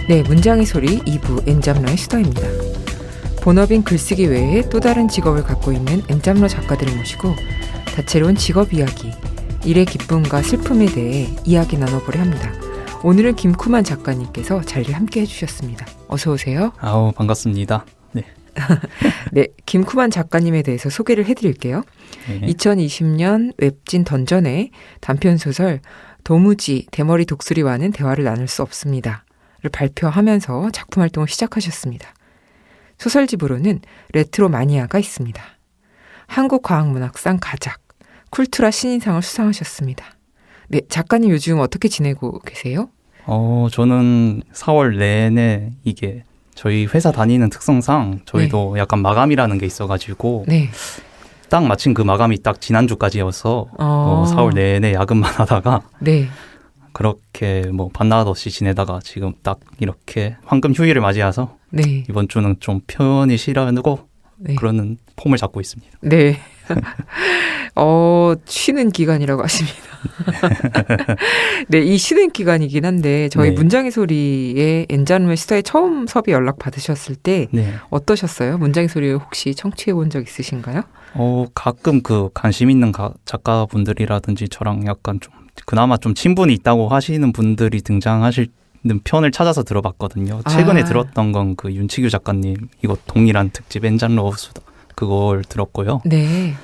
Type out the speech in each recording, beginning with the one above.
네, 문장의 소리 2부 엔잡러의 수다입니다. 본업인 글쓰기 외에 또 다른 직업을 갖고 있는 엔잡러 작가들을 모시고 다채로운 직업 이야기, 일의 기쁨과 슬픔에 대해 이야기 나눠보려 합니다. 오늘은 김쿠만 작가님께서 자리를 함께 해주셨습니다. 어서 오세요. 아우, 반갑습니다. 네. 네, 김쿠만 작가님에 대해서 소개를 해드릴게요. 네. 2020년 웹진 던전의 단편소설 도무지 대머리 독수리와는 대화를 나눌 수 없습니다 를 발표하면서 작품 활동을 시작하셨습니다. 소설집으로는 레트로 마니아가 있습니다. 한국과학문학상 가작, 쿨투라 신인상을 수상하셨습니다. 네, 작가님 요즘 어떻게 지내고 계세요? 저는 4월 내내 이게 저희 회사 다니는 특성상 저희도 네. 약간 마감이라는 게 있어가지고 네. 딱 마침 그 마감이 딱 지난주까지여서 4월 내내 야근만 하다가 네. 그렇게 뭐 밤낮 없이 지내다가 지금 딱 이렇게 황금 휴일을 맞이해서 네. 이번 주는 좀 편히 쉬려고 네. 그러는 폼을 잡고 있습니다. 네. 쉬는 기간이라고 하십니다. 네, 이 쉬는 기간이긴 한데 저희 네. 문장의 소리에 엔잡러 스타에 처음 섭외 연락 받으셨을 때 네. 어떠셨어요? 문장의 소리 혹시 청취해 본 적 있으신가요? 가끔 그 관심 있는 작가분들이라든지 저랑 약간 좀 그나마 좀 친분이 있다고 하시는 분들이 등장하시는 편을 찾아서 들어봤거든요. 최근에 들었던 건 그 윤치규 작가님 이거 동일한 특집 엔잡러 수다 그걸 들었고요. 네.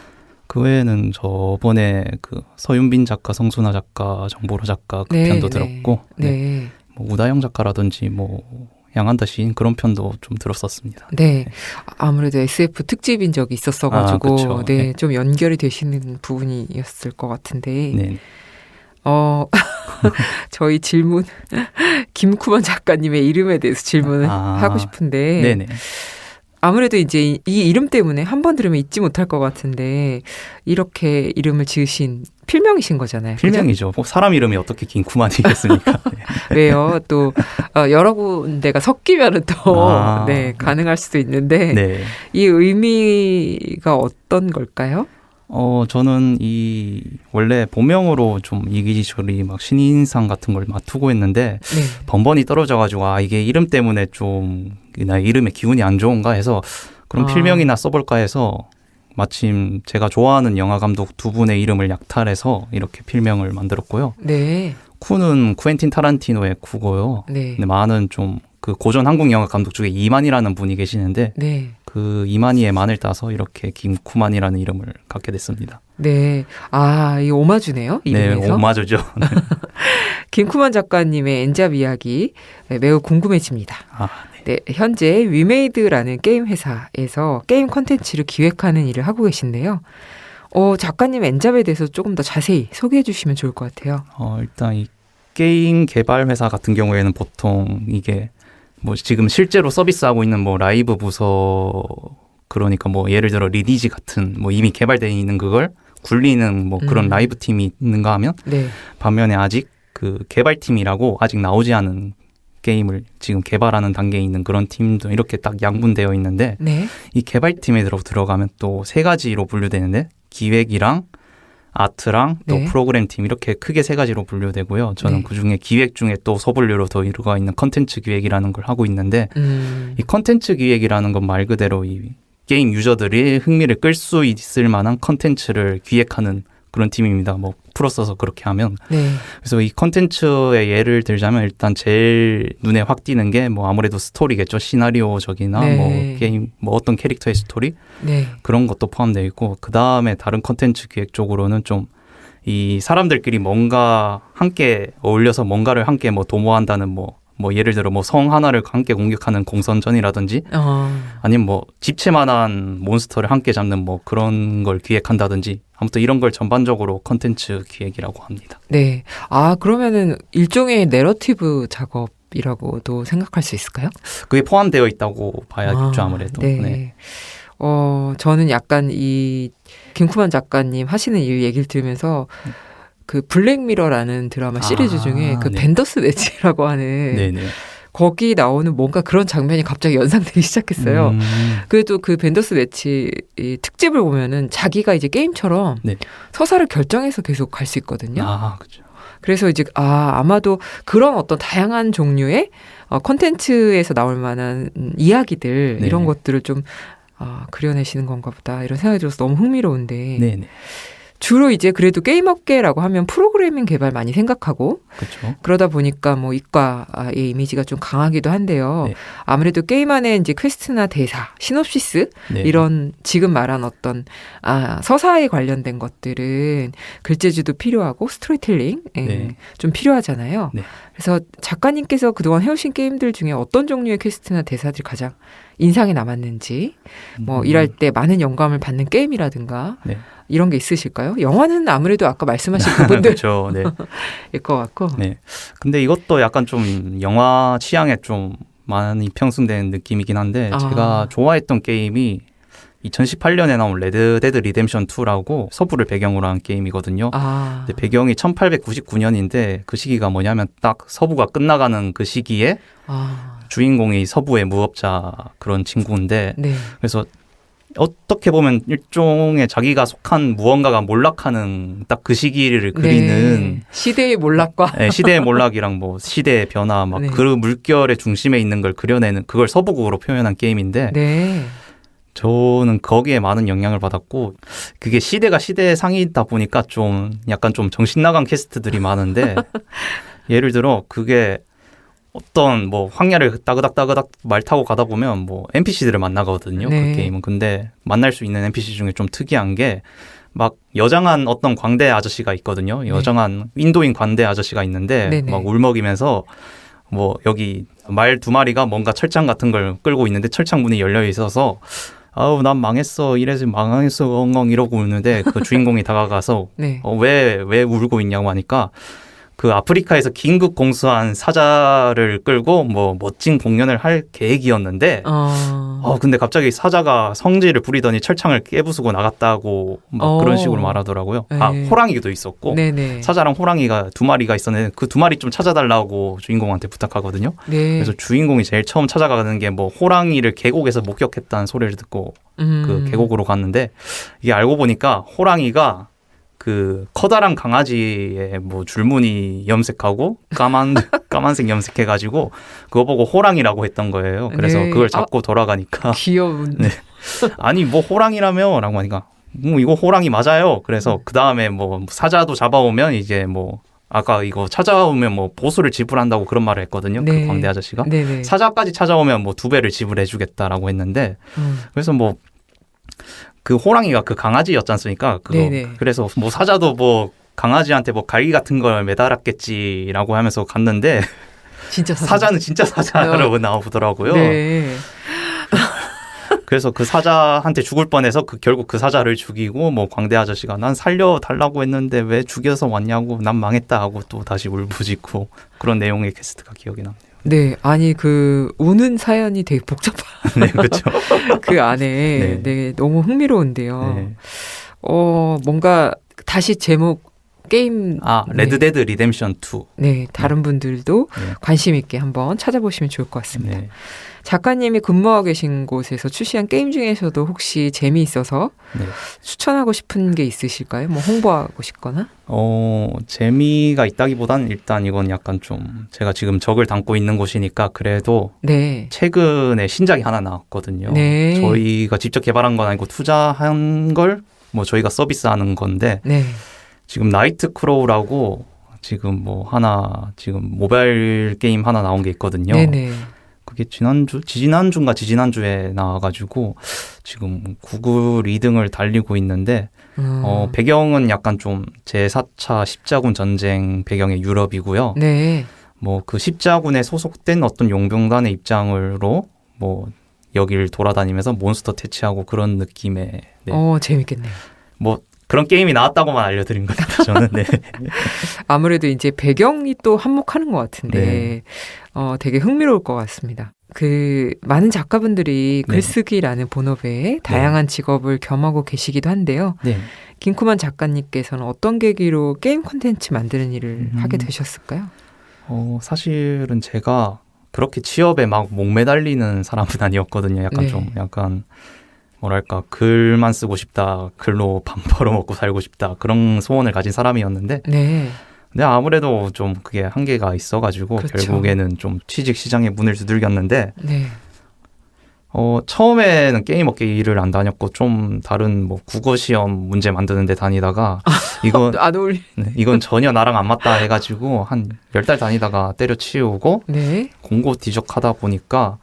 그 외에는 저번에 그 서윤빈 작가, 성순아 작가, 정보로 작가 그 네, 편도 네. 들었고 네. 뭐 우다영 작가라든지 뭐 양한다 시인 그런 편도 좀 들었었습니다. 네. 아무래도 SF 특집인 적이 있었어가지고 그쵸. 네, 네. 좀 연결이 되시는 부분이었을 것 같은데 네. 저희 질문 김쿠만 작가님의 이름에 대해서 질문을 하고 싶은데 네네. 아무래도 이제 이 이름 때문에 한 번 들으면 잊지 못할 것 같은데 이렇게 이름을 지으신 필명이신 거잖아요. 필명이죠. 뭐 사람 이름이 어떻게 김쿠만이겠습니까? 네. 왜요? 또 여러 군데가 섞이면은 또 네, 가능할 수도 있는데 네. 이 의미가 어떤 걸까요? 저는 원래 본명으로 좀 이기저리 막 신인상 같은 걸 맡고 했는데 네. 번번이 떨어져가지고 이게 이름 때문에 좀 나 이름의 기운이 안 좋은가 해서 그럼 필명이나 써볼까 해서 마침 제가 좋아하는 영화 감독 두 분의 이름을 약탈해서 이렇게 필명을 만들었고요. 네. 쿠는 쿠엔틴 타란티노의 쿠고요. 네. 근데 만은 좀 그 고전 한국 영화 감독 중에 이만희라는 분이 계시는데 네. 그 이만희의 만을 따서 이렇게 김쿠만이라는 이름을 갖게 됐습니다. 네. 이 오마주네요. 이름에서. 네, 오마주죠. 김쿠만 작가님의 엔잡 이야기 매우 궁금해집니다. 네, 현재 위메이드라는 게임 회사에서 게임 콘텐츠를 기획하는 일을 하고 계신데요. 작가님 엔잡에 대해서 조금 더 자세히 소개해 주시면 좋을 것 같아요. 일단 이 게임 개발 회사 같은 경우에는 보통 이게 뭐 지금 실제로 서비스하고 있는 뭐 라이브 부서 그러니까 뭐 예를 들어 리니지 같은 뭐 이미 개발되어 있는 그걸 굴리는 뭐 그런 라이브 팀이 있는가 하면 네. 반면에 아직 그 개발팀이라고 아직 나오지 않은 게임을 지금 개발하는 단계에 있는 그런 팀도 이렇게 딱 양분되어 있는데 네. 이 개발팀에 들어가면 또 세 가지로 분류되는데 기획이랑 아트랑 또 네. 프로그램 팀 이렇게 크게 세 가지로 분류되고요. 저는 네. 그중에 기획 중에 또 서분류로 더 들어가 있는 컨텐츠 기획이라는 걸 하고 있는데 이 컨텐츠 기획이라는 건 말 그대로 이 게임 유저들이 흥미를 끌 수 있을 만한 컨텐츠를 기획하는 그런 팀입니다. 뭐 풀어 써서 그렇게 하면. 네. 그래서 이 컨텐츠의 예를 들자면 일단 제일 눈에 확 띄는 게 뭐 아무래도 스토리겠죠. 시나리오적이나 네. 뭐 게임 뭐 어떤 캐릭터의 스토리 네. 그런 것도 포함되어 있고 그 다음에 다른 컨텐츠 기획 쪽으로는 좀 이 사람들끼리 뭔가 함께 어울려서 뭔가를 함께 뭐 도모한다는 뭐 예를 들어 뭐 성 하나를 함께 공격하는 공선전이라든지 아니면 뭐 집채만한 몬스터를 함께 잡는 뭐 그런 걸 기획한다든지 아무튼 이런 걸 전반적으로 컨텐츠 기획이라고 합니다. 네. 그러면은 일종의 내러티브 작업이라고도 생각할 수 있을까요? 그게 포함되어 있다고 봐야겠죠, 아무래도. 네. 네. 저는 약간 이 김쿠만 작가님 하시는 이 얘기를 들으면서 그 블랙미러라는 드라마 시리즈 중에 그 네. 벤더스네치라고 하는 네네. 거기 나오는 뭔가 그런 장면이 갑자기 연상되기 시작했어요. 그래도 그 벤더스네치 이 특집을 보면은 자기가 이제 게임처럼 네. 서사를 결정해서 계속 갈 수 있거든요. 그렇죠. 그래서 이제 아마도 그런 어떤 다양한 종류의 콘텐츠에서 나올 만한 이야기들 네. 이런 것들을 좀 그려내시는 건가 보다 이런 생각이 들어서 너무 흥미로운데 네네. 주로 이제 그래도 게임 업계라고 하면 프로그래밍 개발 많이 생각하고 그렇죠. 그러다 보니까 뭐 이과의 이미지가 좀 강하기도 한데요. 네. 아무래도 게임 안에 이제 퀘스트나 대사, 시놉시스 네. 이런 지금 말한 어떤 서사에 관련된 것들은 글재주도 필요하고 스토리텔링 네. 좀 필요하잖아요. 네. 그래서 작가님께서 그동안 해오신 게임들 중에 어떤 종류의 퀘스트나 대사들이 가장 인상에 남았는지 뭐 일할 때 많은 영감을 받는 게임이라든가 네. 이런 게 있으실까요? 영화는 아무래도 아까 말씀하신 부분들일 그렇죠. 네. 것 같고. 네. 근데 이것도 약간 좀 영화 취향에 좀 많이 편승된 느낌이긴 한데 제가 좋아했던 게임이 2018년에 나온 레드 데드 리뎀션 2라고 서부를 배경으로 한 게임이거든요. 근데 배경이 1899년인데 그 시기가 뭐냐면 딱 서부가 끝나가는 그 시기에 주인공이 서부의 무업자 그런 친구인데 네. 그래서 어떻게 보면 일종의 자기가 속한 무언가가 몰락하는 딱 그 시기를 그리는 시대의 몰락과 네, 시대의 몰락이랑 뭐 시대의 변화 막 그 물결의 중심에 있는 걸 그려내는 그걸 서부국으로 표현한 게임인데 네. 저는 거기에 많은 영향을 받았고 그게 시대가 시대의 상이다 보니까 좀 약간 좀 정신 나간 퀘스트들이 많은데 예를 들어 그게 어떤 뭐 황야를 따그닥 말 타고 가다 보면 뭐 NPC들을 만나거든요. 네. 그 게임은. 근데 만날 수 있는 NPC 중에 좀 특이한 게 막 여장한 어떤 광대 아저씨가 있거든요. 여장한 인도인 광대 아저씨가 있는데 네네. 막 울먹이면서 뭐 여기 말 두 마리가 뭔가 철창 같은 걸 끌고 있는데 철창 문이 열려 있어서 아우 난 망했어 이래서 망했어 엉엉 이러고 울는데 그 주인공이 다가가서 네. 왜 울고 있냐고 하니까 그 아프리카에서 긴급 공수한 사자를 끌고 뭐 멋진 공연을 할 계획이었는데 근데 갑자기 사자가 성질을 부리더니 철창을 깨부수고 나갔다고 막 그런 식으로 말하더라고요. 네. 호랑이도 있었고 네네. 사자랑 호랑이가 두 마리가 있었는데 그 두 마리 좀 찾아달라고 주인공한테 부탁하거든요. 네. 그래서 주인공이 제일 처음 찾아가는 게 뭐 호랑이를 계곡에서 목격했다는 소리를 듣고 그 계곡으로 갔는데 이게 알고 보니까 호랑이가 그 커다란 강아지의 뭐 줄무늬 염색하고 까만색 염색해가지고 그거 보고 호랑이라고 했던 거예요. 그래서 네. 그걸 잡고 돌아가니까 귀여운. 네. 아니 뭐 호랑이라며라고 하니까 이거 호랑이 맞아요. 그래서 그 다음에 뭐 사자도 잡아오면 이제 뭐 아까 이거 찾아오면 뭐 보수를 지불한다고 그런 말을 했거든요. 네. 그 광대 아저씨가 네네. 사자까지 찾아오면 뭐 2배를 지불해주겠다라고 했는데 그래서 뭐 그 호랑이가 그 강아지였지 않습니까? 그래서 뭐 사자도 뭐 강아지한테 뭐 갈기 같은 걸 매달았겠지라고 하면서 갔는데 진짜 사자는 진짜 사자라고 나오더라고요. 네. 그래서 그 사자한테 죽을 뻔해서 결국 그 사자를 죽이고 뭐 광대 아저씨가 난 살려달라고 했는데 왜 죽여서 왔냐고 난 망했다 하고 또 다시 울부짖고 그런 내용의 퀘스트가 기억이 나네요. 네, 아니 그 우는 사연이 되게 복잡한. 네, 그렇죠. 그 안에 네, 너무 흥미로운데요. 네. 뭔가 다시 제목 게임 레드 데드 리뎀션 2. 네, 다른 분들도 관심 있게 한번 찾아보시면 좋을 것 같습니다. 네. 작가님이 근무하고 계신 곳에서 출시한 게임 중에서도 혹시 재미있어서 추천하고 싶은 게 있으실까요? 뭐 홍보하고 싶거나? 재미가 있다기보다는 일단 이건 약간 좀 제가 지금 적을 담고 있는 곳이니까 그래도 최근에 신작이 하나 나왔거든요. 네. 저희가 직접 개발한 건 아니고 투자한 걸 뭐 저희가 서비스하는 건데 지금 나이트 크로우라고 지금 뭐 하나 지금 모바일 게임 하나 나온 게 있거든요. 네네. 그게 지지난주에 나와가지고 지금 구글 2등을 달리고 있는데 배경은 약간 좀 제4차 십자군 전쟁 배경의 유럽이고요. 네. 뭐 그 십자군에 소속된 어떤 용병단의 입장으로 뭐 여기를 돌아다니면서 몬스터 퇴치하고 그런 느낌의 재밌겠네요. 뭐 그런 게임이 나왔다고만 알려드린 겁니다. 저는 아무래도 이제 배경이 또 한몫하는 것 같은데 되게 흥미로울 것 같습니다. 그 많은 작가분들이 글쓰기라는 본업에 다양한 직업을 겸하고 계시기도 한데요. 김쿠만 작가님께서는 어떤 계기로 게임 콘텐츠 만드는 일을 하게 되셨을까요? 사실은 제가 그렇게 취업에 막 목매달리는 사람은 아니었거든요. 약간 뭐랄까 글만 쓰고 싶다, 글로 밥 벌어먹고 살고 싶다 그런 소원을 가진 사람이었는데 근데 아무래도 좀 그게 한계가 있어가지고 그렇죠. 결국에는 좀 취직 시장에 문을 두들겼는데 네. 처음에는 게임 업계 일을 안 다녔고 좀 다른 뭐 국어 시험 문제 만드는 데 다니다가 이건 안 어울리. 네, 이건 전혀 나랑 안 맞다 해가지고 한 10달 다니다가 때려치우고 네. 공고 뒤적하다 보니까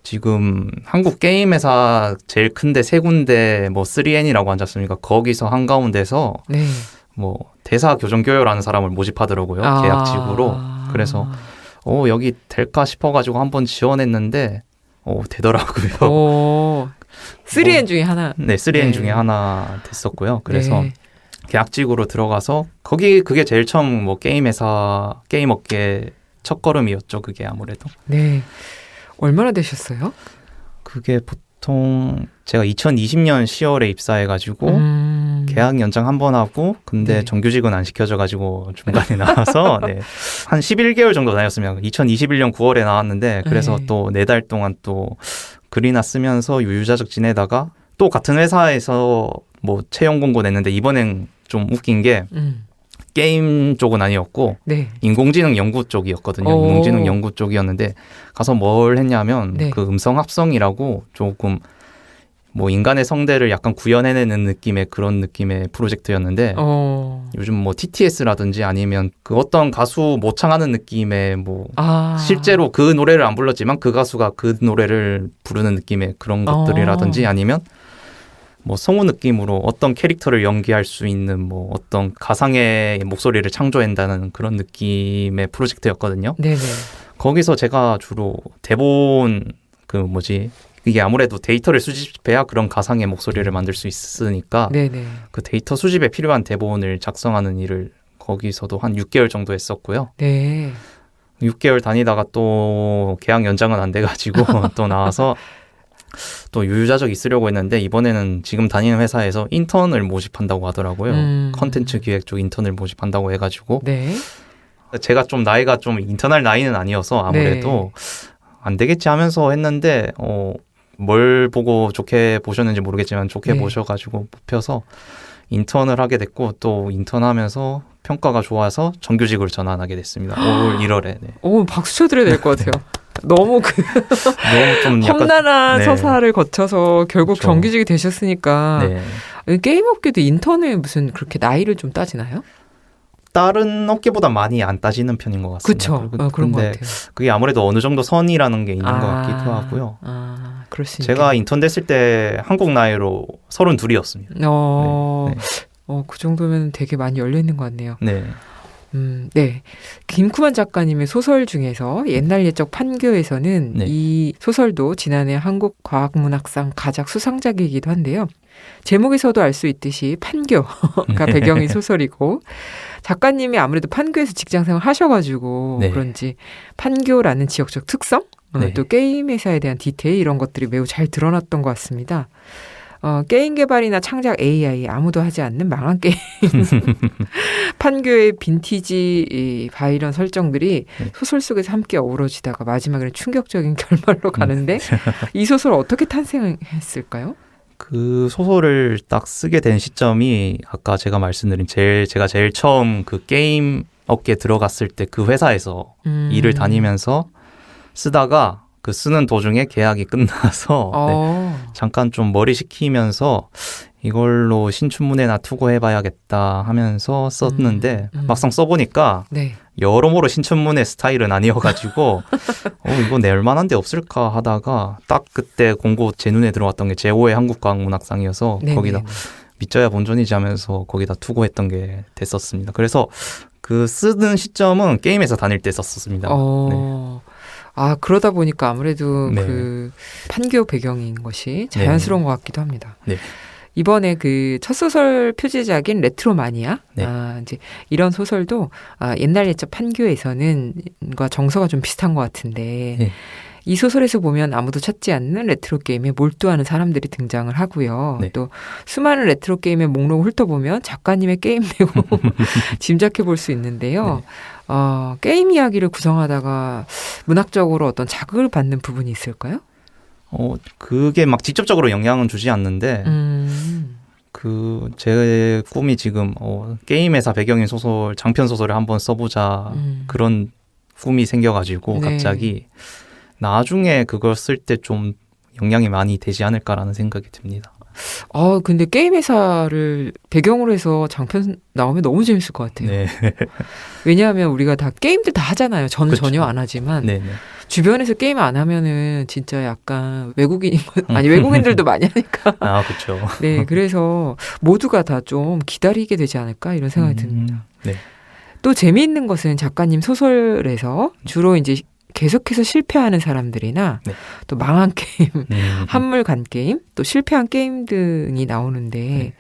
지금 한국 게임 회사 제일 큰데 세 군데 뭐 3N이라고 하지 않습니까? 거기서 한가운데서 네. 뭐 대사 교정 교요라는 사람을 모집하더라고요. 계약직으로. 그래서 여기 될까 싶어가지고 한번 지원했는데 되더라고요. 오. 3N 중에 하나. 네, 3N 네. 중에 하나 됐었고요. 그래서 네. 계약직으로 들어가서 그게 제일 처음 뭐 게임 회사 게임 업계 첫걸음이었죠. 그게 아무래도. 네. 얼마나 되셨어요? 그게 보통 제가 2020년 10월에 입사해가지고 계약 연장 한 번 하고 근데 네. 정규직은 안 시켜져가지고 중간에 나와서 네. 한 11개월 정도 다녔습니다. 2021년 9월에 나왔는데 그래서 네. 또 4달 동안 또 글이나 쓰면서 유유자적 지내다가 또 같은 회사에서 뭐 채용 공고 냈는데 이번엔 좀 웃긴 게 게임 쪽은 아니었고 네. 인공지능 연구 쪽이었거든요. 오. 인공지능 연구 쪽이었는데 가서 뭘 했냐면 네. 그 음성 합성이라고 조금 뭐 인간의 성대를 약간 구현해내는 느낌의 그런 느낌의 프로젝트였는데 요즘 뭐 TTS라든지 아니면 그 어떤 가수 모창하는 느낌의 뭐 실제로 그 노래를 안 불렀지만 그 가수가 그 노래를 부르는 느낌의 그런 것들이라든지 아니면 뭐 성우 느낌으로 어떤 캐릭터를 연기할 수 있는 뭐 어떤 가상의 목소리를 창조한다는 그런 느낌의 프로젝트였거든요. 네네. 거기서 제가 주로 대본 이게 아무래도 데이터를 수집해야 그런 가상의 목소리를 만들 수 있으니까 네네. 그 데이터 수집에 필요한 대본을 작성하는 일을 거기서도 한 6개월 정도 했었고요. 네. 6개월 다니다가 또 계약 연장은 안 돼가지고 또 나와서 또 유유자적 있으려고 했는데 이번에는 지금 다니는 회사에서 인턴을 모집한다고 하더라고요. 컨텐츠 기획 쪽 인턴을 모집한다고 해가지고 네. 제가 좀 나이가 좀 인턴할 나이는 아니어서 아무래도 안 되겠지 하면서 했는데 뭘 보고 좋게 보셨는지 모르겠지만 좋게 네. 보셔가지고 뽑혀서 인턴을 하게 됐고 또 인턴하면서 평가가 좋아서 정규직으로 전환하게 됐습니다. 올 1월에. 네. 오, 박수 쳐드려야 될 것 같아요. 너무 너무 좀 약간 험난한 서사를 거쳐서 결국 그렇죠. 정규직이 되셨으니까 게임 업계도 인턴에 무슨 그렇게 나이를 좀 따지나요? 다른 업계보다 많이 안 따지는 편인 것 같습니다. 그렇죠. 그런 것 같아요. 그게 아무래도 어느 정도 선이라는 게 있는 것 같기도 하고요. 그럴 수 제가 인턴 됐을 때 한국 나이로 32이었습니다. 그 정도면 되게 많이 열려 있는 것 같네요. 네. 네. 김쿠만 작가님의 소설 중에서 옛날 옛적 판교에서는 이 소설도 지난해 한국과학문학상 가작 수상작이기도 한데요. 제목에서도 알 수 있듯이 판교가 배경인 소설이고 작가님이 아무래도 판교에서 직장생활 하셔가지고 그런지 판교라는 지역적 특성, 또 게임 회사에 대한 디테일 이런 것들이 매우 잘 드러났던 것 같습니다. 게임 개발이나 창작 AI 아무도 하지 않는 망한 게임 판교의 빈티지 바이런 설정들이 소설 속에서 함께 어우러지다가 마지막에는 충격적인 결말로 가는데 이 소설 어떻게 탄생했을까요? 그 소설을 딱 쓰게 된 시점이 아까 제가 말씀드린 제가 제일 처음 그 게임 업계에 들어갔을 때 그 회사에서 일을 다니면서 쓰다가 그 쓰는 도중에 계약이 끝나서 잠깐 좀 머리 식히면서 이걸로 신춘문예나 투고해봐야겠다 하면서 썼는데 막상 써보니까 여러모로 신춘문예 스타일은 아니어가지고 이거 낼 만한 데 없을까 하다가 딱 그때 공고 제 눈에 들어왔던 게 제5회 한국과학문학상이어서 거기다 믿져야 본전이지 하면서 거기다 투고했던 게 됐었습니다. 그래서 그 쓰는 시점은 게임에서 다닐 때 썼었습니다. 그러다 보니까 아무래도 그 판교 배경인 것이 자연스러운 것 같기도 합니다. 이번에 그 첫 소설 표제작인 레트로마니아, 이제 이런 소설도 옛날 옛적 판교에서는과 정서가 좀 비슷한 것 같은데 이 소설에서 보면 아무도 찾지 않는 레트로 게임에 몰두하는 사람들이 등장을 하고요. 또 수많은 레트로 게임의 목록을 훑어보면 작가님의 게임 내고 짐작해 볼 수 있는데요. 게임 이야기를 구성하다가 문학적으로 어떤 자극을 받는 부분이 있을까요? 그게 막 직접적으로 영향은 주지 않는데 제 꿈이 지금 게임 회사 배경인 소설, 장편 소설을 한번 써보자 그런 꿈이 생겨가지고 네. 갑자기 나중에 그걸 쓸 때 좀 영향이 많이 되지 않을까라는 생각이 듭니다. 근데 게임 회사를 배경으로 해서 장편 나오면 너무 재밌을 것 같아요. 네, 왜냐하면 우리가 다 게임들 다 하잖아요. 저는 그쵸. 전혀 안 하지만 네, 네. 주변에서 게임 안 하면은 진짜 약간 외국인인 것 아니 외국인들도 많이 하니까. 아, 그렇죠. 네, 그래서 모두가 다 좀 기다리게 되지 않을까 이런 생각이 듭니다. 네, 또 재미있는 것은 작가님 소설에서 주로 이제 계속해서 실패하는 사람들이나 네. 또 망한 게임, 한물 간 게임, 또 실패한 게임 등이 나오는데 네.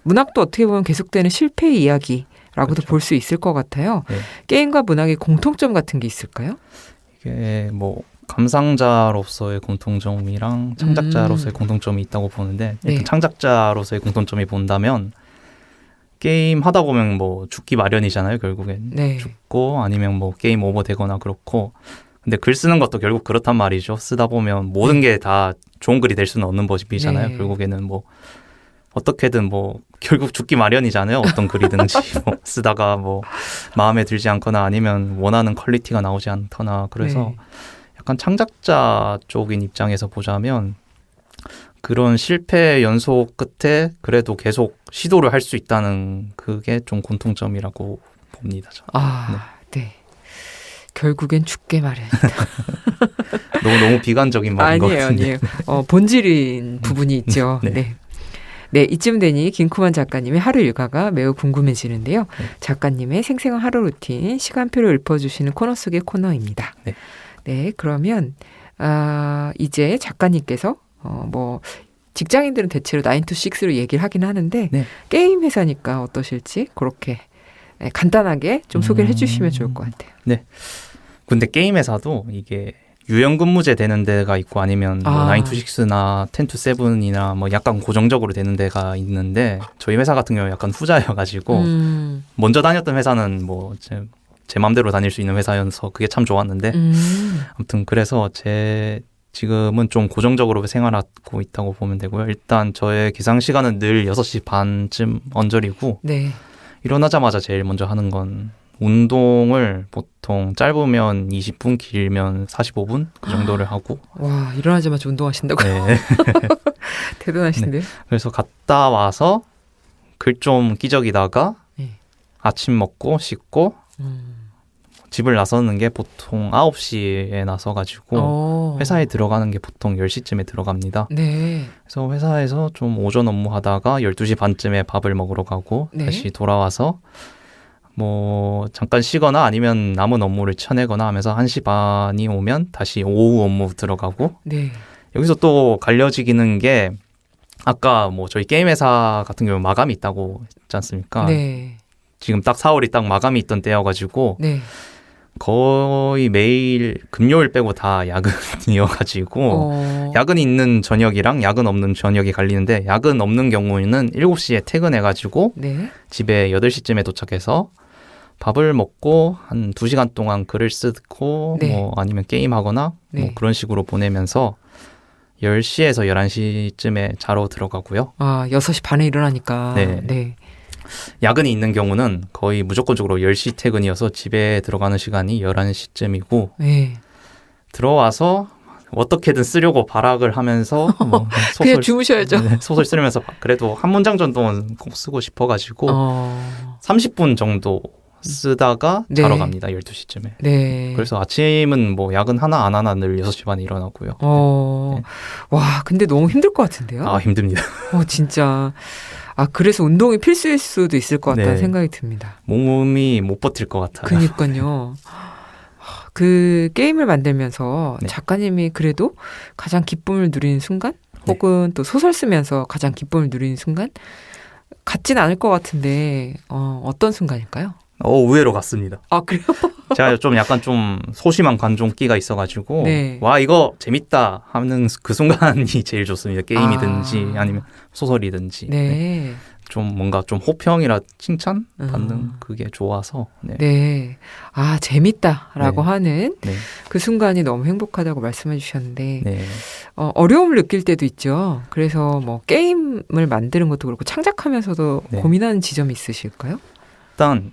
문학도 어떻게 보면 계속되는 실패 이야기라고도 그렇죠. 볼 수 있을 것 같아요. 네. 게임과 문학의 공통점 같은 게 있을까요? 이게 뭐 감상자로서의 공통점이랑 창작자로서의 공통점이 있다고 보는데 일단 네. 창작자로서의 공통점이 본다면 게임 하다 보면 뭐 죽기 마련이잖아요, 결국엔. 네. 죽고 아니면 뭐 게임 오버 되거나 그렇고. 근데 글 쓰는 것도 결국 그렇단 말이죠. 쓰다 보면 모든 게 다 좋은 글이 될 수는 없는 법이잖아요. 네. 결국에는 뭐 어떻게든 뭐 결국 죽기 마련이잖아요. 어떤 글이든지 뭐 쓰다가 뭐 마음에 들지 않거나 아니면 원하는 퀄리티가 나오지 않거나 그래서 네. 약간 창작자 쪽인 입장에서 보자면 그런 실패 연속 끝에 그래도 계속 시도를 할 수 있다는 그게 좀 공통점이라고 봅니다. 저는. 네. 결국엔 죽게 마련이다. 너무 비관적인 말인 것 아니에요, 같은데. 아니에요. 본질인 부분이 있죠. 네. 네. 네, 이쯤 되니 김쿠만 작가님의 하루 일과가 매우 궁금해지는데요. 네. 작가님의 생생한 하루 루틴, 시간표를 읊어주시는 코너 속의 코너입니다. 네. 네, 그러면 이제 작가님께서 뭐 직장인들은 대체로 9 to 6로 얘기를 하긴 하는데 네. 게임 회사니까 어떠실지 그렇게 간단하게 좀 소개를 해주시면 좋을 것 같아요. 근데 게임 회사도 이게 유연근무제 되는 데가 있고 아니면 뭐 9 to 6나 10 to 7이나 뭐 약간 고정적으로 되는 데가 있는데 저희 회사 같은 경우 약간 후자여가지고 먼저 다녔던 회사는 뭐 제 맘대로 다닐 수 있는 회사여서 그게 참 좋았는데 아무튼 그래서 지금은 좀 고정적으로 생활하고 있다고 보면 되고요. 일단 저의 기상 시간은 늘 6시 반쯤 언저리고 네. 일어나자마자 제일 먼저 하는 건 운동을 보통 짧으면 20분, 길면 45분 그 정도를 하고. 와, 일어나자마자 운동하신다고요? 네. 대단하신데요? 네. 그래서 갔다 와서 글 좀 끼적이다가 네. 아침 먹고 씻고 집을 나서는 게 보통 9시에 나서가지고 회사에 들어가는 게 보통 10시쯤에 들어갑니다. 네. 그래서 회사에서 좀 오전 업무 하다가 12시 반쯤에 밥을 먹으러 가고 네. 다시 돌아와서 뭐 잠깐 쉬거나 아니면 남은 업무를 쳐내거나 하면서 1시 반이 오면 다시 오후 업무 들어가고 네. 여기서 또 갈려지기는 게 아까 뭐 저희 게임 회사 같은 경우 마감이 있다고 했지 않습니까? 네. 지금 딱 4월이 딱 마감이 있던 때여가지고 네. 거의 매일 금요일 빼고 다 야근이어가지고 야근이 있는 저녁이랑 야근 없는 저녁이 갈리는데 야근 없는 경우에는 7시에 퇴근해가지고 네. 집에 8시쯤에 도착해서 밥을 먹고 한 2시간 동안 글을 쓰고 네. 뭐 아니면 게임하거나 네. 뭐 그런 식으로 보내면서 10시에서 11시쯤에 자러 들어가고요. 6시 반에 일어나니까. 네. 네. 야근이 있는 경우는 거의 무조건적으로 10시 퇴근이어서 집에 들어가는 시간이 11시쯤이고 네. 들어와서 어떻게든 쓰려고 발악을 하면서 뭐 그냥 주무셔야죠. 네, 소설 쓰면서 그래도 한 문장 정도는 꼭 쓰고 싶어가지고 30분 정도 쓰다가 네. 자러 갑니다. 12시쯤에. 네. 그래서 아침은 뭐 야근 하나 안 하나 늘 6시 반에 일어나고요. 네. 와, 근데 너무 힘들 것 같은데요? 힘듭니다. 진짜. 그래서 운동이 필수일 수도 있을 것 같다는 네. 생각이 듭니다. 몸이 못 버틸 것 같아요. 그니까요. 그 게임을 만들면서 네. 작가님이 그래도 가장 기쁨을 누리는 순간? 혹은 또 소설 쓰면서 가장 기쁨을 누리는 순간? 같진 않을 것 같은데 어떤 순간일까요? 의외로 같습니다. 아, 그래요? 제가 좀 약간 좀 소심한 관종기가 있어가지고 네. 와 이거 재밌다 하는 그 순간이 제일 좋습니다. 게임이든지 아니면 소설이든지 네. 좀 뭔가 좀 호평이라 칭찬 받는 음. 그게 좋아서 네. 네. 아, 재밌다라고 네. 하는 네. 그 순간이 너무 행복하다고 말씀해 주셨는데, 네. 어려움을 느낄 때도 있죠. 그래서 뭐 게임을 만드는 것도 그렇고 창작하면서도 네. 고민하는 지점이 있으실까요? 일단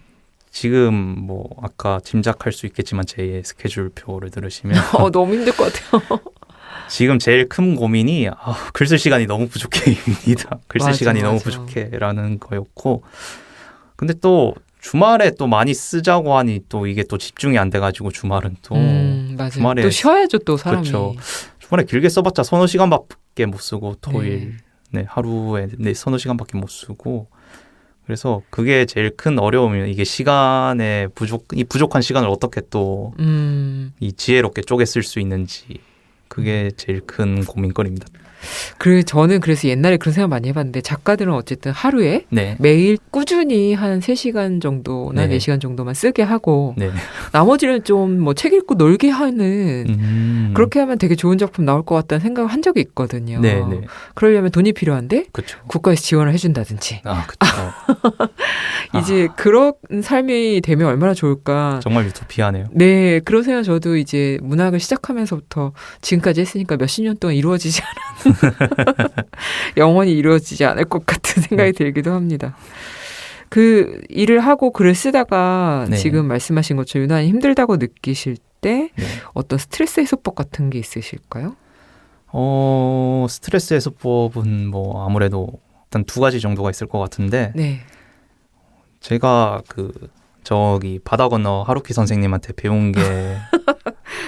지금 뭐 아까 짐작할 수 있겠지만 제 스케줄표를 들으시면 너무 힘들 것 같아요. 지금 제일 큰 고민이 글쓸 시간이 너무 부족해입니다. 글쓸 맞아, 시간이 너무 맞아. 부족해라는 거였고 근데 또 주말에 또 많이 쓰자고 하니 또 이게 또 집중이 안 돼가지고 주말은 또 맞아요. 주말에 또 쉬어야죠, 또 사람이. 그렇죠. 주말에 길게 써봤자 서너 시간밖에 못 쓰고 토일 네, 하루에 서너 시간밖에 못 쓰고 그래서 그게 제일 큰 어려움이에요. 이게 시간의 이 부족한 시간을 어떻게 또 이 지혜롭게 쪼개 쓸 수 있는지 그게 제일 큰 고민거리입니다. 저는 그래서 옛날에 그런 생각 많이 해봤는데 작가들은 어쨌든 하루에 네. 매일 꾸준히 한 3시간 정도나 네. 4시간 정도만 쓰게 하고 네. 나머지는 좀 뭐 책 읽고 놀게 하는 그렇게 하면 되게 좋은 작품 나올 것 같다는 생각을 한 적이 있거든요. 네, 네. 그러려면 돈이 필요한데 그렇죠. 국가에서 지원을 해준다든지 그렇죠. 이제 그런 삶이 되면 얼마나 좋을까. 정말 유토피아네요. 네, 그런 생각 저도 이제 문학을 시작하면서부터 지금까지 했으니까 몇십 년 동안 이루어지지 않은 영원히 이루어지지 않을 것 같은 생각이 들기도 합니다. 그 일을 하고 글을 쓰다가 네. 지금 말씀하신 것처럼 유난히 힘들다고 느끼실 때 네. 어떤 스트레스 해소법 같은 게 있으실까요? 스트레스 해소법은 뭐 아무래도 일단 두 가지 정도가 있을 것 같은데 네. 제가 저기 바다 건너 하루키 선생님한테 배운 게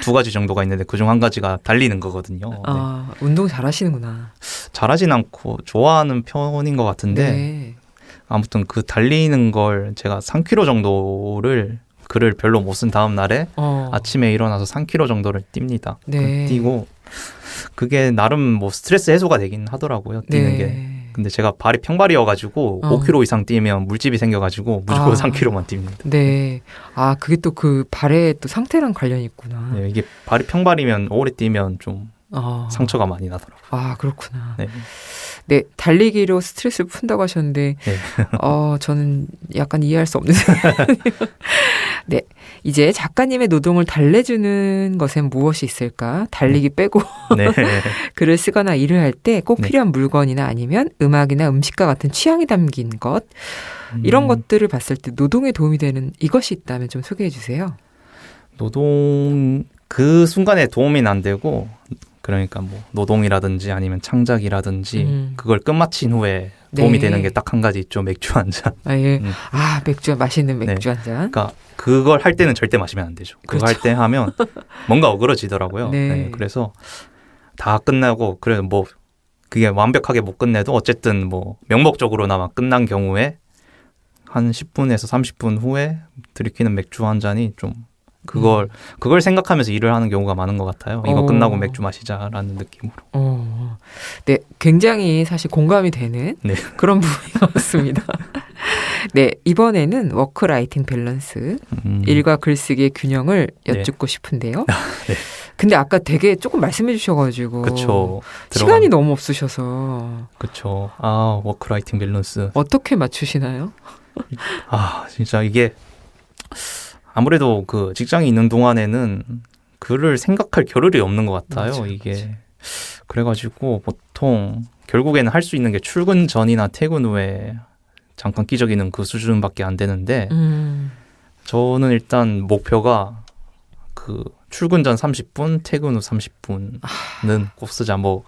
두 가지 정도가 있는데 그중 한 가지가 달리는 거거든요. 네. 운동 잘하시는구나. 잘하진 않고 좋아하는 편인 것 같은데 네. 아무튼 그 달리는 걸 제가 3km 정도를 글을 별로 못 쓴 다음 날에 아침에 일어나서 3km 정도를 뜁니다. 네. 뛰고 그게 나름 뭐 스트레스 해소가 되긴 하더라고요. 뛰는 네. 게. 근데 제가 발이 평발이어가지고 5km 이상 뛰면 물집이 생겨가지고 무조건 3km만 뜁니다. 네. 그게 또 그 발의 또 상태랑 관련이 있구나. 네, 이게 발이 평발이면 오래 뛰면 좀 상처가 많이 나더라고요. 그렇구나. 네. 네, 달리기로 스트레스를 푼다고 하셨는데, 네. 저는 약간 이해할 수 없는 생각이에요. 네, 이제 작가님의 노동을 달래주는 것엔 무엇이 있을까? 달리기 빼고 네. 글을 쓰거나 일을 할 때 꼭 네. 필요한 물건이나 아니면 음악이나 음식과 같은 취향이 담긴 것, 이런 것들을 봤을 때 노동에 도움이 되는 이것이 있다면 좀 소개해 주세요. 노동 그 순간에 도움이 안 되고 그러니까 뭐 노동이라든지 아니면 창작이라든지 그걸 끝마친 후에 도움이 네. 되는 게 딱 한 가지 있죠. 맥주 한 잔. 예. 맥주, 맛있는 맥주 한 잔. 그러니까 그걸 할 때는 절대 마시면 안 되죠. 그거 그렇죠. 할 때 하면 뭔가 어그러지더라고요. 네. 네, 그래서 다 끝나고 그래 뭐 그게 완벽하게 못 끝내도 어쨌든 뭐 명목적으로나마 끝난 경우에 한 10분에서 30분 후에 들이키는 맥주 한 잔이 좀 그걸 생각하면서 일을 하는 경우가 많은 것 같아요. 이거 끝나고 맥주 마시자라는 느낌으로. 네, 굉장히 사실 공감이 되는 네. 그런 부분인 것 같습니다. 네, 이번에는 워크라이팅 밸런스, 일과 글쓰기의 균형을 여쭙고 싶은데요. 네. 근데 아까 되게 조금 말씀해 주셔가지고 그렇죠. 시간이 너무 없으셔서 그렇죠. 워크라이팅 밸런스. 어떻게 맞추시나요? 진짜 이게 아무래도 그 직장에 있는 동안에는 글을 생각할 겨를이 없는 것 같아요. 맞아, 이게 맞아. 그래가지고 보통 결국에는 할 수 있는 게 출근 전이나 퇴근 후에 잠깐 끼적이는 그 수준밖에 안 되는데 저는 일단 목표가 그 출근 전 30분, 퇴근 후 30분은 꼭 쓰자. 뭐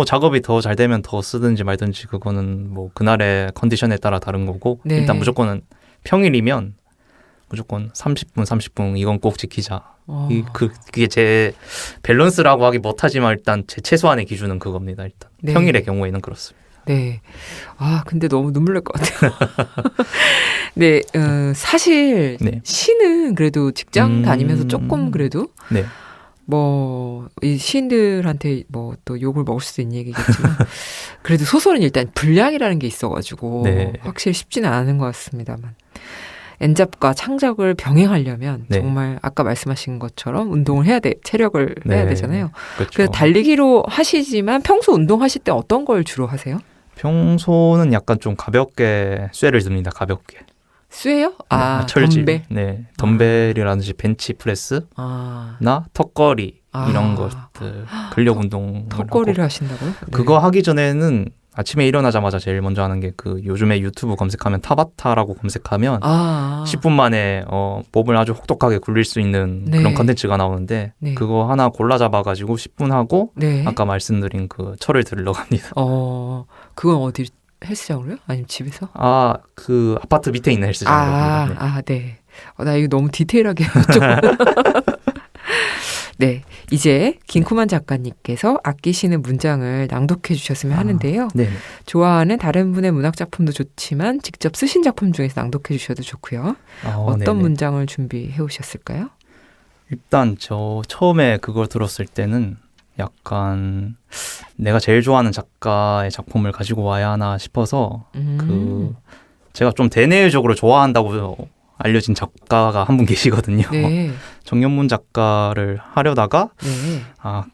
작업이 더 잘 되면 더 쓰든지 말든지 그거는 뭐 그날의 컨디션에 따라 다른 거고 네. 일단 무조건은 평일이면 무조건 30분 이건 꼭 지키자. 그게 제 밸런스라고 하기 못하지만 일단 제 최소한의 기준은 그겁니다. 일단 네. 평일의 경우에는 그렇습니다. 네. 근데 너무 눈물 날 것 같아요. 네, 사실 네. 시는 그래도 직장 다니면서 조금 그래도 네. 이 시인들한테 뭐 또 욕을 먹을 수도 있는 얘기겠지만 그래도 소설은 일단 분량이라는 게 있어가지고 네. 확실히 쉽지는 않은 것 같습니다만. 엔잡과 창작을 병행하려면 네. 정말 아까 말씀하신 것처럼 운동을 해야 돼, 체력을 해야 네. 되잖아요. 그렇죠. 그래서 달리기로 하시지만 평소 운동하실 때 어떤 걸 주로 하세요? 평소는 약간 좀 가볍게 쇠를 듭니다. 가볍게. 쇠요? 아, 철질. 덤벨? 네. 덤벨이라든지 벤치프레스나 아, 턱걸이 이런 아. 것들 근력 운동을 턱걸이를 하고. 하신다고요? 네. 그거 하기 전에는 아침에 일어나자마자 제일 먼저 하는 게 그 요즘에 유튜브 검색하면 타바타라고 검색하면 10분 만에 몸을 아주 혹독하게 굴릴 수 있는 네. 그런 컨텐츠가 나오는데 네. 그거 하나 골라 잡아가지고 10분 하고 네. 아까 말씀드린 그 철을 들러 갑니다. 그건 어디 헬스장으로요? 아니면 집에서? 그 아파트 밑에 있는 헬스장입니다. 네. 나 이거 너무 디테일하게 여쭤. 네. 이제 김쿠만 작가님께서 아끼시는 문장을 낭독해 주셨으면 하는데요. 네. 좋아하는 다른 분의 문학 작품도 좋지만 직접 쓰신 작품 중에서 낭독해 주셔도 좋고요. 어떤 네네. 문장을 준비해 오셨을까요? 일단 저 처음에 그걸 들었을 때는 약간 내가 제일 좋아하는 작가의 작품을 가지고 와야 하나 싶어서 제가 좀 대내적으로 좋아한다고 알려진 작가가 한 분 계시거든요. 네. 정연문 작가를 하려다가 네.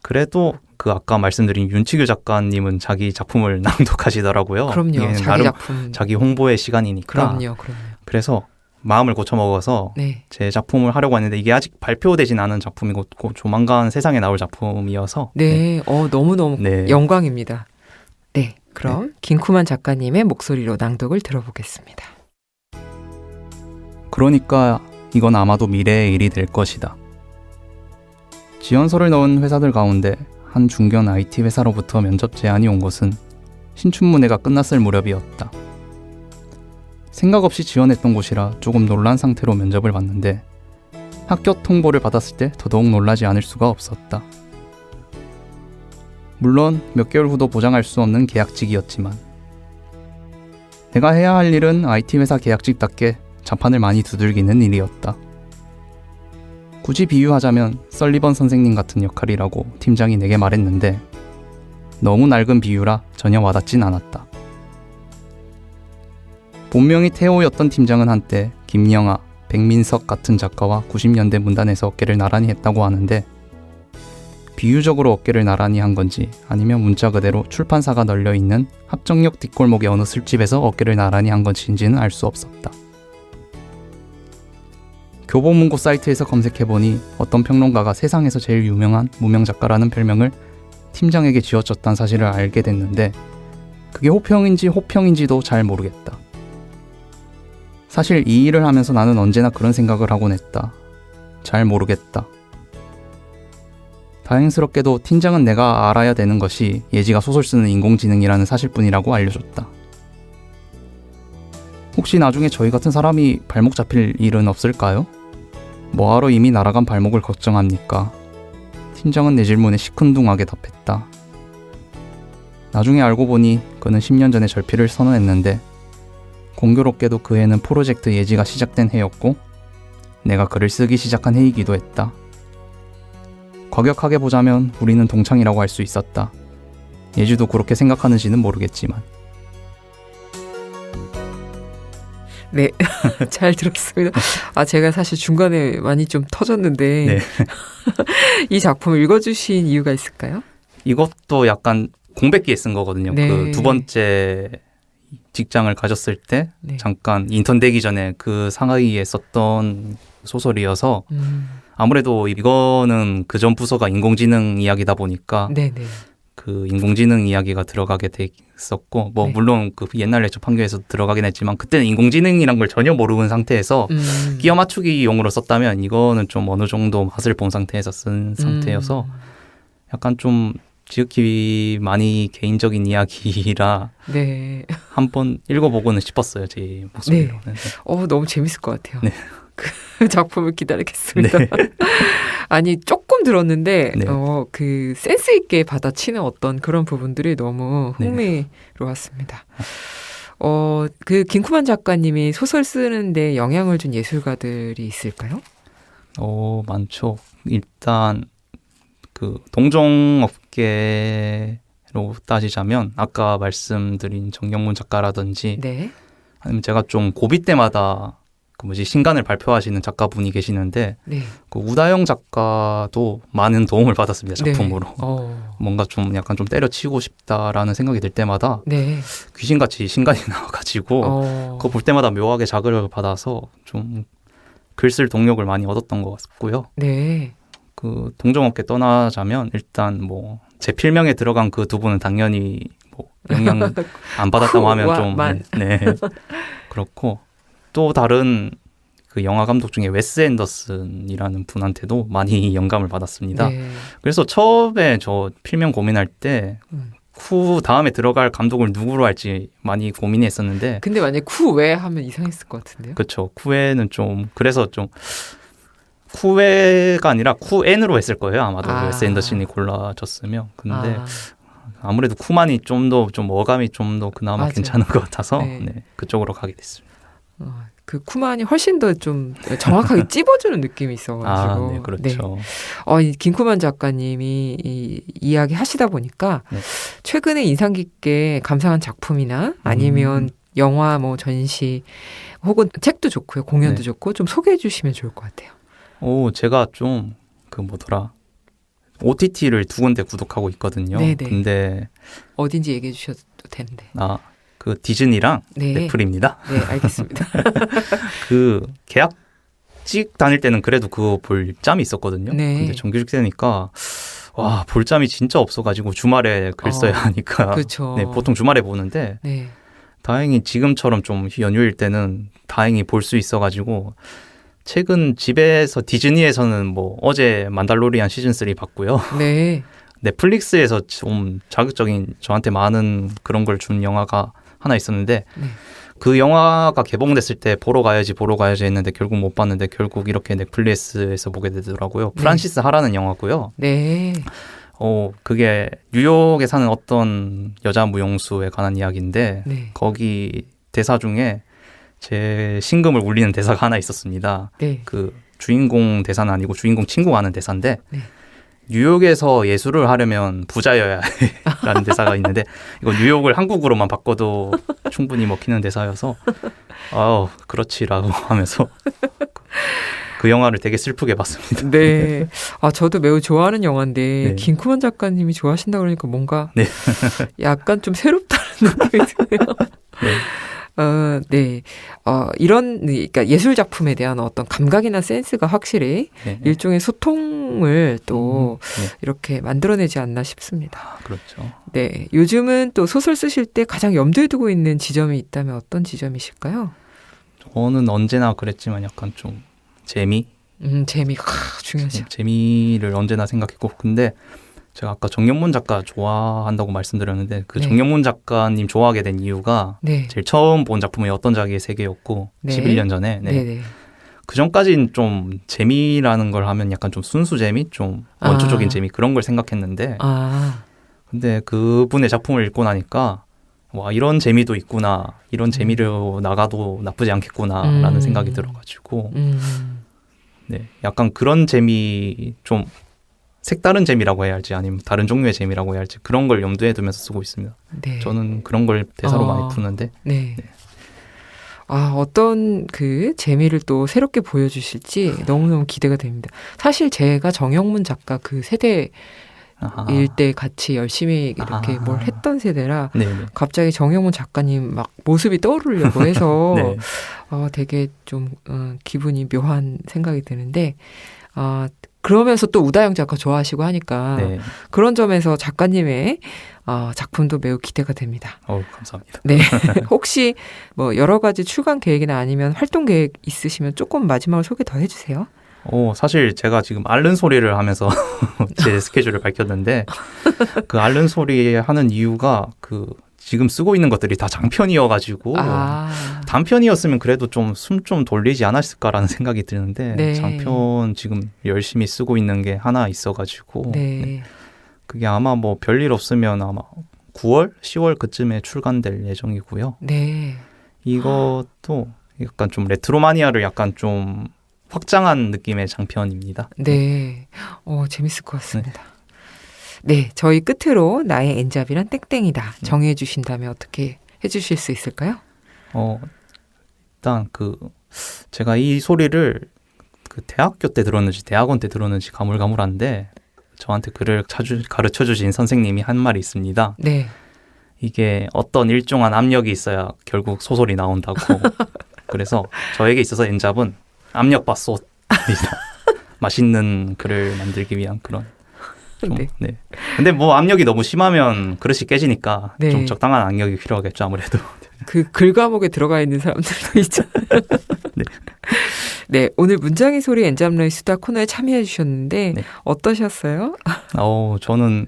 그래도 그 아까 말씀드린 윤치규 작가님은 자기 작품을 낭독하시더라고요. 그럼요. 이게 자기 나름 작품. 자기 홍보의 시간이니까. 그럼요. 그래서 마음을 고쳐먹어서 네. 제 작품을 하려고 했는데 이게 아직 발표되진 않은 작품이고 조만간 세상에 나올 작품이어서 네. 너무너무 네. 영광입니다. 네. 그럼 김쿠만 작가님의 목소리로 낭독을 들어보겠습니다. 그러니까 이건 아마도 미래의 일이 될 것이다. 지원서를 넣은 회사들 가운데 한 중견 IT 회사로부터 면접 제안이 온 것은 신춘문예가 끝났을 무렵이었다. 생각 없이 지원했던 곳이라 조금 놀란 상태로 면접을 봤는데 합격 통보를 받았을 때 더더욱 놀라지 않을 수가 없었다. 물론 몇 개월 후도 보장할 수 없는 계약직이었지만 내가 해야 할 일은 IT 회사 계약직답게 자판을 많이 두들기는 일이었다. 굳이 비유하자면 설리번 선생님 같은 역할이라고 팀장이 내게 말했는데 너무 낡은 비유라 전혀 와닿진 않았다. 본명이 태호였던 팀장은 한때 김영하, 백민석 같은 작가와 90년대 문단에서 어깨를 나란히 했다고 하는데 비유적으로 어깨를 나란히 한 건지 아니면 문자 그대로 출판사가 널려있는 합정역 뒷골목의 어느 술집에서 어깨를 나란히 한 건지는 알 수 없었다. 교보문고 사이트에서 검색해보니 어떤 평론가가 세상에서 제일 유명한 무명 작가라는 별명을 팀장에게 지어줬다는 사실을 알게 됐는데 그게 호평인지 호평인지도 잘 모르겠다. 사실 이 일을 하면서 나는 언제나 그런 생각을 하곤 했다. 잘 모르겠다. 다행스럽게도 팀장은 내가 알아야 되는 것이 예지가 소설 쓰는 인공지능이라는 사실뿐이라고 알려줬다. 혹시 나중에 저희 같은 사람이 발목 잡힐 일은 없을까요? 뭐하러 이미 날아간 발목을 걱정합니까? 팀장은 내 질문에 시큰둥하게 답했다. 나중에 알고 보니 그는 10년 전에 절필을 선언했는데 공교롭게도 그 해는 프로젝트 예지가 시작된 해였고 내가 글을 쓰기 시작한 해이기도 했다. 과격하게 보자면 우리는 동창이라고 할 수 있었다. 예지도 그렇게 생각하는지는 모르겠지만. 네, 잘 들었습니다. 제가 사실 중간에 많이 좀 터졌는데 네. 이 작품을 읽어주신 이유가 있을까요? 이것도 약간 공백기에 쓴 거거든요. 네. 그 두 번째 직장을 가졌을 때 네. 잠깐 인턴 되기 전에 그 상하이에 썼던 소설이어서 아무래도 이거는 그전 부서가 인공지능 이야기다 보니까 네네. 그 인공지능 이야기가 들어가게 돼 있었고 뭐 네. 물론 그 옛날 렉처 판교에서 들어가긴 했지만 그때는 인공지능이란 걸 전혀 모르는 상태에서 끼워 맞추기용으로 썼다면 이거는 좀 어느 정도 맛을 본 상태에서 쓴 상태여서 약간 좀 지극히 많이 개인적인 이야기라 네. 한번 읽어보고는 싶었어요. 제 목소리로. 네. 너무 재밌을 것 같아요. 네. 그 작품을 기다리겠습니다. 네. 아니 조금 들었는데 네. 그 센스 있게 받아치는 어떤 그런 부분들이 너무 흥미로웠습니다. 그 김쿠만 작가님이 소설 쓰는데 영향을 준 예술가들이 있을까요? 많죠. 일단 그 동종업계로 따지자면 아까 말씀드린 정영문 작가라든지 네. 아니면 제가 좀 고비 때마다 그 뭐지 신간을 발표하시는 작가분이 계시는데 네. 그 우다영 작가도 많은 도움을 받았습니다. 작품으로. 네. 뭔가 좀 약간 좀 때려치고 싶다라는 생각이 들 때마다 네. 귀신같이 신간이 나와가지고 그거 볼 때마다 묘하게 자극을 받아서 좀 글 쓸 동력을 많이 얻었던 것 같고요. 네. 그 동종업계 떠나자면 일단 뭐 제 필명에 들어간 그 두 분은 당연히 뭐 영향 안 받았다고 하면 좀 네. 그렇고 또 다른 그 영화 감독 중에 웨스 앤더슨이라는 분한테도 많이 영감을 받았습니다. 네. 그래서 처음에 저 필명 고민할 때 쿠 다음에 들어갈 감독을 누구로 할지 많이 고민했었는데 근데 만약에 쿠 외 하면 이상했을 것 같은데요. 그렇죠. 쿠에는 좀 그래서 좀 쿠에가 아니라 쿠엔으로 했을 거예요. 아마도 웨스 앤더슨이 골라졌으면. 근데 아무래도 쿠만이 좀 더 좀 어감이 좀 더 그나마 맞아요. 괜찮은 것 같아서 네. 네, 그쪽으로 가게 됐습니다. 그 쿠만이 훨씬 더 좀 정확하게 찝어주는 느낌이 있어가지고. 네, 그렇죠. 네. 이 김쿠만 작가님이 이 이야기 하시다 보니까 네. 최근에 인상 깊게 감상한 작품이나 아니면 영화 뭐 전시 혹은 책도 좋고요, 공연도 네. 좋고 좀 소개해 주시면 좋을 것 같아요. 제가 좀 그 뭐더라 OTT를 두 군데 구독하고 있거든요. 네네. 근데 어딘지 얘기해 주셔도 되는데. 그 디즈니랑 네. 넷플입니다. 네, 알겠습니다. 그 계약직 다닐 때는 그래도 그거 볼 짬이 있었거든요. 네. 근데 정규직 되니까 와, 볼 짬이 진짜 없어가지고 주말에 글 써야 하니까. 그렇죠. 네, 보통 주말에 보는데 네. 다행히 지금처럼 좀 연휴일 때는 다행히 볼 수 있어가지고 최근 집에서 디즈니에서는 뭐 어제 만달로리안 시즌 3 봤고요. 네. 넷플릭스에서 좀 자극적인 저한테 많은 그런 걸 준 영화가 하나 있었는데 네. 그 영화가 개봉됐을 때 보러 가야지 했는데 결국 못 봤는데 결국 이렇게 넷플릭스에서 보게 되더라고요. 네. 프란시스 하라는 영화고요. 네. 그게 뉴욕에 사는 어떤 여자 무용수에 관한 이야기인데 네. 거기 대사 중에 제 심금을 울리는 대사가 하나 있었습니다. 네. 그 주인공 대사는 아니고 주인공 친구가 하는 대사인데 네. 뉴욕에서 예술을 하려면 부자여야 해라는 대사가 있는데 이거 뉴욕을 한국으로만 바꿔도 충분히 먹히는 대사여서 그렇지라고 하면서 그 영화를 되게 슬프게 봤습니다. 네. 저도 매우 좋아하는 영화인데 네. 김쿠만 작가님이 좋아하신다 그러니까 뭔가 네. 약간 좀 새롭다는 느낌이 드네요. 네. 네. 그러니까 예술 작품에 대한 어떤 감각이나 센스가 확실히 네. 일종의 소통을 또 네. 이렇게 만들어내지 않나 싶습니다. 그렇죠. 네. 요즘은 또 소설 쓰실 때 가장 염두에 두고 있는 지점이 있다면 어떤 지점이실까요? 저는 언제나 그랬지만 약간 좀 재미? 재미가 중요하죠. 재미를 언제나 생각했고 근데 제가 아까 정영문 작가 좋아한다고 말씀드렸는데 그 네. 정영문 작가님 좋아하게 된 이유가 네. 제일 처음 본 작품이 어떤 자기의 세계였고 네. 11년 전에 네. 네. 그 전까지는 좀 재미라는 걸 하면 약간 좀 순수 재미, 좀 원초적인 재미 그런 걸 생각했는데 근데 그분의 작품을 읽고 나니까 와 이런 재미도 있구나, 이런 재미로 나가도 나쁘지 않겠구나라는 생각이 들어가지고 네, 약간 그런 재미 좀 색다른 재미라고 해야 할지 아니면 다른 종류의 재미라고 해야 할지 그런 걸 염두에 두면서 쓰고 있습니다. 네. 저는 그런 걸 대사로 많이 푸는데 네. 어떤 그 재미를 또 새롭게 보여주실지 너무너무 기대가 됩니다. 사실 제가 정영문 작가 그 세대일 때 같이 열심히 이렇게 뭘 했던 세대라 네네. 갑자기 정영문 작가님 막 모습이 떠오르려고 해서 네. 되게 좀 기분이 묘한 생각이 드는데 그러면서 또 우다영 작가 좋아하시고 하니까 네. 그런 점에서 작가님의 작품도 매우 기대가 됩니다. 감사합니다. 네. 혹시 뭐 여러 가지 출간 계획이나 아니면 활동 계획 있으시면 조금 마지막으로 소개 더 해주세요. 사실 제가 지금 앓는 소리를 하면서 제 스케줄을 밝혔는데 그 앓는 소리 하는 이유가 그 지금 쓰고 있는 것들이 다 장편이어가지고 단편이었으면 그래도 좀 숨 좀 돌리지 않았을까라는 생각이 드는데 네. 장편 지금 열심히 쓰고 있는 게 하나 있어가지고 네. 그게 아마 뭐 별일 없으면 아마 9월, 10월 그쯤에 출간될 예정이고요. 네. 이것도 약간 좀 레트로마니아를 약간 좀 확장한 느낌의 장편입니다. 네. 재밌을 것 같습니다. 네. 저희 끝으로 나의 엔잡이란 땡땡이다 정해 주신다면 어떻게 해주실 수 있을까요? 일단 제가 이 소리를 그 대학교 때 들었는지 대학원 때 들었는지 가물가물한데 저한테 글을 가르쳐 주신 선생님이 한 말이 있습니다. 네. 이게 어떤 일정한 압력이 있어야 결국 소설이 나온다고. 그래서 저에게 있어서 엔잡은 압력밥솥입니다. 맛있는 글을 만들기 위한 그런. 좀, 네. 네. 근데 뭐 압력이 너무 심하면 그릇이 깨지니까 네. 좀 적당한 압력이 필요하겠죠, 아무래도. 그 글 과목에 들어가 있는 사람들도 있잖아요. 네. 네, 오늘 문장의 소리 엔잡러의 수다 코너에 참여해 주셨는데 네. 어떠셨어요? 저는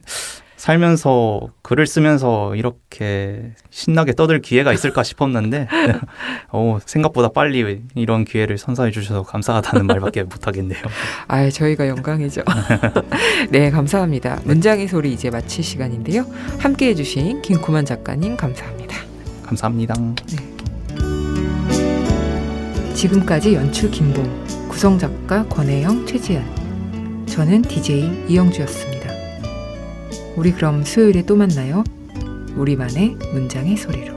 살면서 글을 쓰면서 이렇게 신나게 떠들 기회가 있을까 싶었는데 생각보다 빨리 이런 기회를 선사해 주셔서 감사하다는 말밖에 못하겠네요. 아, 저희가 영광이죠. 네, 감사합니다. 문장의 소리 이제 마칠 시간인데요. 함께해 주신 김구만 작가님 감사합니다. 감사합니다. 지금까지 연출 김봉, 구성 작가 권혜영, 최지연, 저는 DJ 이영주였습니다. 우리 그럼 수요일에 또 만나요. 우리만의 문장의 소리로.